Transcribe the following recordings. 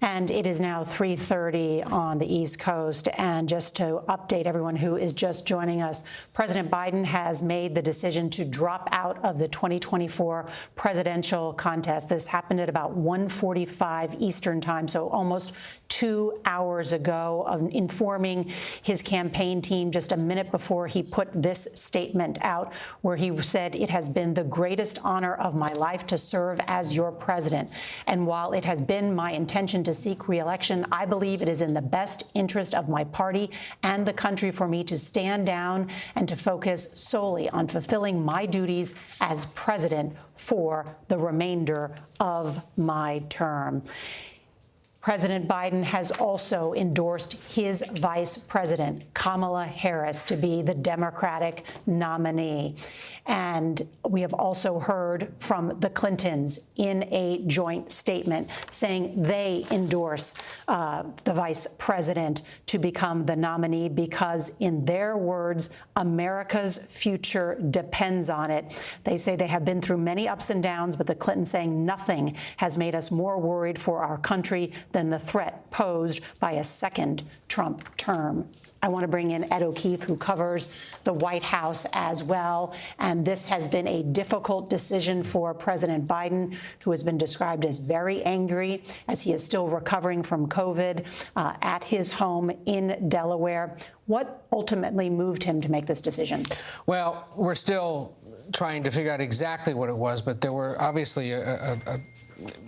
And it is now 3:30 on the East Coast. And just to update everyone who is just joining us, President Biden has made the decision to drop out of the 2024 presidential contest. This happened at about 1:45 Eastern time, so almost 2 hours ago, of informing his campaign team just a minute before he put this statement out, where he said, "It has been the greatest honor of my life to serve as your president. And while it has been my intention to seek re-election, I believe it is in the best interest of my party and the country for me to stand down and to focus solely on fulfilling my duties as president for the remainder of my term." President Biden has also endorsed his vice president, Kamala Harris, to be the Democratic nominee. And we have also heard from the Clintons in a joint statement saying they endorse the vice president to become the nominee because, in their words, America's future depends on it. They say they have been through many ups and downs, but the Clintons saying nothing has made us more worried for our country than the threat posed by a second Trump term. I want to bring in Ed O'Keefe, who covers the White House as well. And this has been a difficult decision for President Biden, who has been described as very angry as he is still recovering from COVID at his home in Delaware. What ultimately moved him to make this decision? Well, we're still trying to figure out exactly what it was, but there were obviously a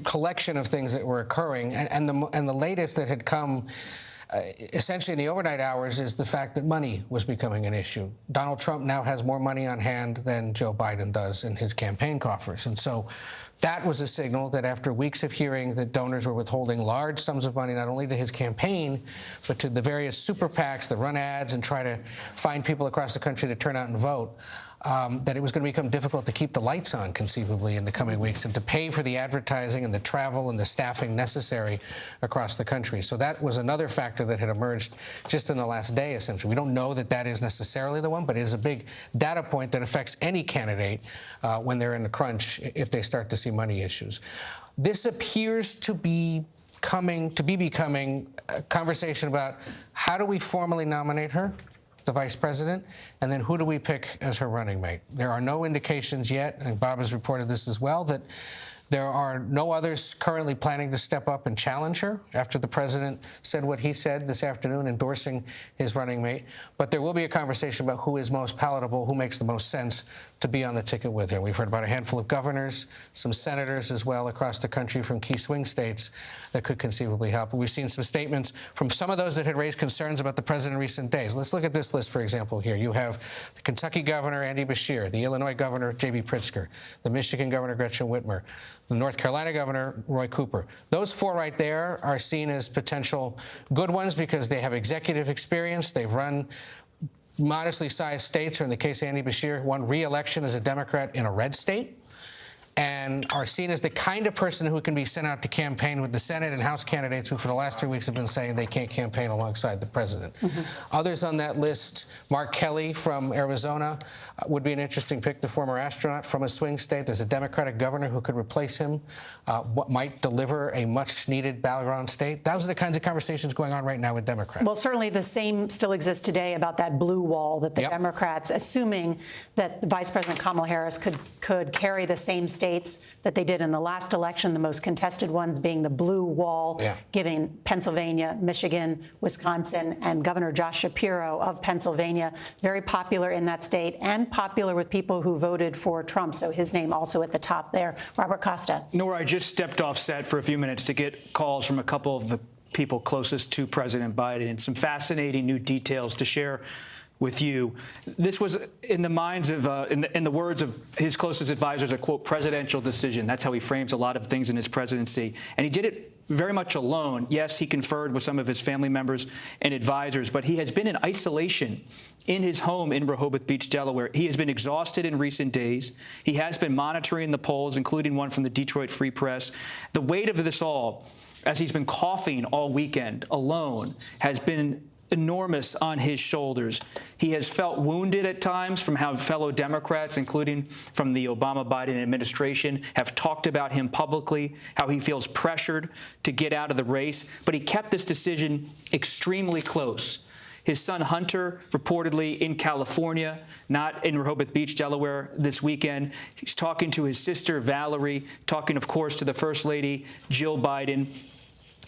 collection of things that were occurring, and the latest that had come essentially in the overnight hours is the fact that money was becoming an issue. Donald Trump now has more money on hand than Joe Biden does in his campaign coffers, and so that was a signal that after weeks of hearing that donors were withholding large sums of money not only to his campaign, but to the various super PACs that run ads and try to find people across the country to turn out and vote, that it was going to become difficult to keep the lights on, conceivably, in the coming weeks and to pay for the advertising and the travel and the staffing necessary across the country. So that was another factor that had emerged just in the last day, essentially. We don't know that that is necessarily the one, but it is a big data point that affects any candidate when they're in the crunch if they start to see money issues. This appears to be becoming a conversation about how do we formally nominate her, the vice president, and then who do we pick as her running mate? There are no indications yet, and Bob has reported this as well, that there are no others currently planning to step up and challenge her after the president said what he said this afternoon, endorsing his running mate. But there will be a conversation about who is most palatable, who makes the most sense to be on the ticket with her. We've heard about a handful of governors, some senators as well across the country from key swing states that could conceivably help. We've seen some statements from some of those that had raised concerns about the president in recent days. Let's look at this list, for example, here. You have the Kentucky governor, Andy Beshear, the Illinois governor, J.B. Pritzker, the Michigan governor, Gretchen Whitmer, the North Carolina governor, Roy Cooper. Those four right there are seen as potential good ones because they have executive experience. They've run modestly sized states, or in the case of Andy Beshear, won re-election as a Democrat in a red state, and are seen as the kind of person who can be sent out to campaign with the Senate and House candidates who for the last 3 weeks have been saying they can't campaign alongside the president. Others on that list, Mark Kelly from Arizona would be an interesting pick, the former astronaut from a swing state. There's a Democratic governor who could replace him, what might deliver a much-needed battleground state. Those are the kinds of conversations going on right now with Democrats. Well, certainly the same still exists today about that blue wall that the Democrats, assuming that Vice President Kamala Harris could carry the same states that they did in the last election, the most contested ones being the blue wall, giving Pennsylvania, Michigan, Wisconsin, and Governor Josh Shapiro of Pennsylvania very popular in that state and popular with people who voted for Trump. So his name also at the top there. Robert Costa. Norah, I just stepped off set for a few minutes to get calls from a couple of the people closest to President Biden and some fascinating new details to share with you. This was in the minds of, in the words of his closest advisors, a, quote, presidential decision. That's how he frames a lot of things in his presidency. And he did it very much alone. Yes, he conferred with some of his family members and advisors, but he has been in isolation in his home in Rehoboth Beach, Delaware. He has been exhausted in recent days. He has been monitoring the polls, including one from the Detroit Free Press. The weight of this all, as he's been coughing all weekend alone, has been enormous on his shoulders. He has felt wounded at times from how fellow Democrats, including from the Obama-Biden administration, have talked about him publicly, how he feels pressured to get out of the race. But he kept this decision extremely close. His son Hunter, reportedly in California, not in Rehoboth Beach, Delaware, this weekend. He's talking to his sister Valerie, talking, of course, to the First Lady, Jill Biden.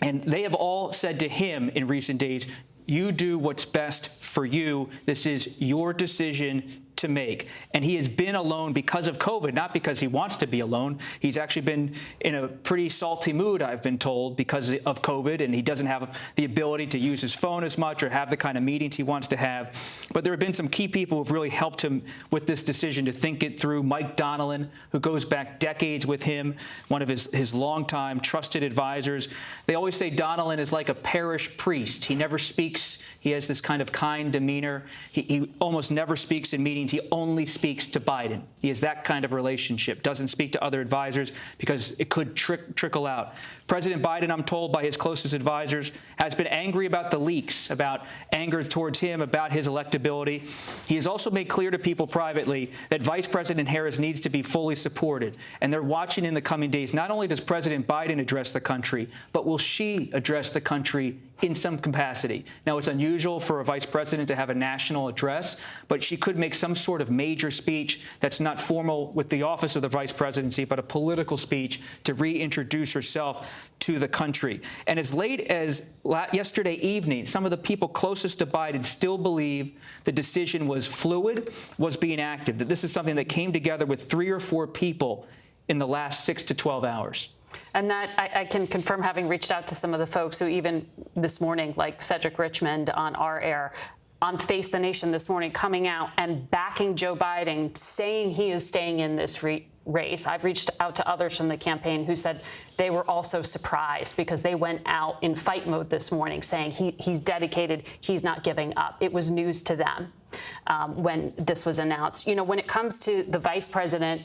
And they have all said to him in recent days, you do what's best for you. This is your decision to make. And he has been alone because of COVID, not because he wants to be alone. He's actually been in a pretty salty mood, I've been told, because of COVID, and he doesn't have the ability to use his phone as much or have the kind of meetings he wants to have. But there have been some key people who have really helped him with this decision to think it through. Mike Donnellan, who goes back decades with him, one of his longtime trusted advisors. They always say Donnellan is like a parish priest. He never speaks. He has this kind of kind demeanor. He almost never speaks in meetings. He only speaks to Biden. He has that kind of relationship, doesn't speak to other advisors because it could trickle out. President Biden, I'm told by his closest advisors, has been angry about the leaks, about anger towards him, about his electability. He has also made clear to people privately that Vice President Harris needs to be fully supported. And they're watching in the coming days. Not only does President Biden address the country, but will she address the country in some capacity? Now, it's unusual for a vice president to have a national address, but she could make some sort of major speech that's not formal with the office of the vice presidency, but a political speech to reintroduce herself to the country. And as late as yesterday evening, some of the people closest to Biden still believe the decision was fluid, was being active, that this is something that came together with 3 or 4 people in the last 6 to 12 hours. And that I can confirm, having reached out to some of the folks who even this morning, like Cedric Richmond on our air, on Face the Nation this morning, coming out and backing Joe Biden, saying he is staying in this race. I've reached out to others from the campaign who said they were also surprised because they went out in fight mode this morning saying he's dedicated, he's not giving up. It was news to them when this was announced. You know, when it comes to the vice president,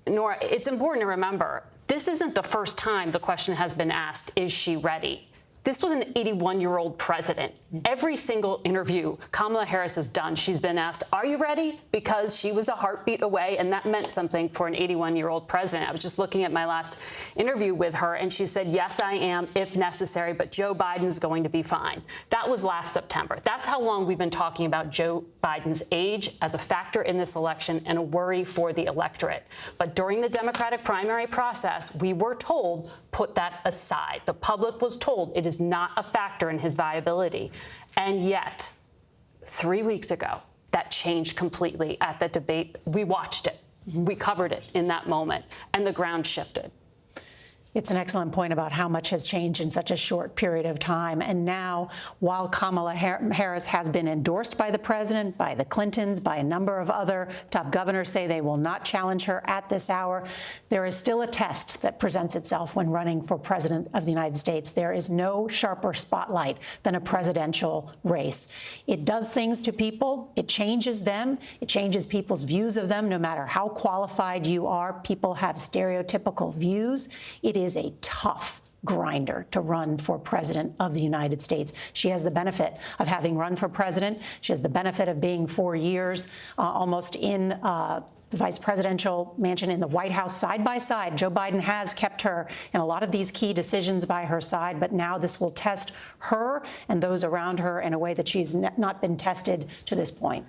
Norah, it's important to remember, this isn't the first time the question has been asked, is she ready? This was an 81-year-old president. Every single interview Kamala Harris has done, she's been asked, are you ready? Because she was a heartbeat away, and that meant something for an 81-year-old president. I was just looking at my last interview with her, and she said, yes, I am, if necessary, but Joe Biden's going to be fine. That was last September. That's how long we've been talking about Joe Biden's age as a factor in this election and a worry for the electorate. But during the Democratic primary process, we were told, put that aside. The public was told it is not a factor in his viability. And yet, 3 weeks ago, that changed completely at the debate. We watched it. We covered it in that moment, and the ground shifted. It's an excellent point about how much has changed in such a short period of time. And now, while Kamala Harris has been endorsed by the president, by the Clintons, by a number of other top governors say they will not challenge her at this hour, there is still a test that presents itself when running for president of the United States. There is no sharper spotlight than a presidential race. It does things to people. It changes them. It changes people's views of them. No matter how qualified you are, people have stereotypical views. It is a tough grinder to run for president of the United States. She has the benefit of having run for president. She has the benefit of being 4 years almost in the vice presidential mansion in the White House side by side. Joe Biden has kept her in a lot of these key decisions by her side, but now this will test her and those around her in a way that she's not been tested to this point.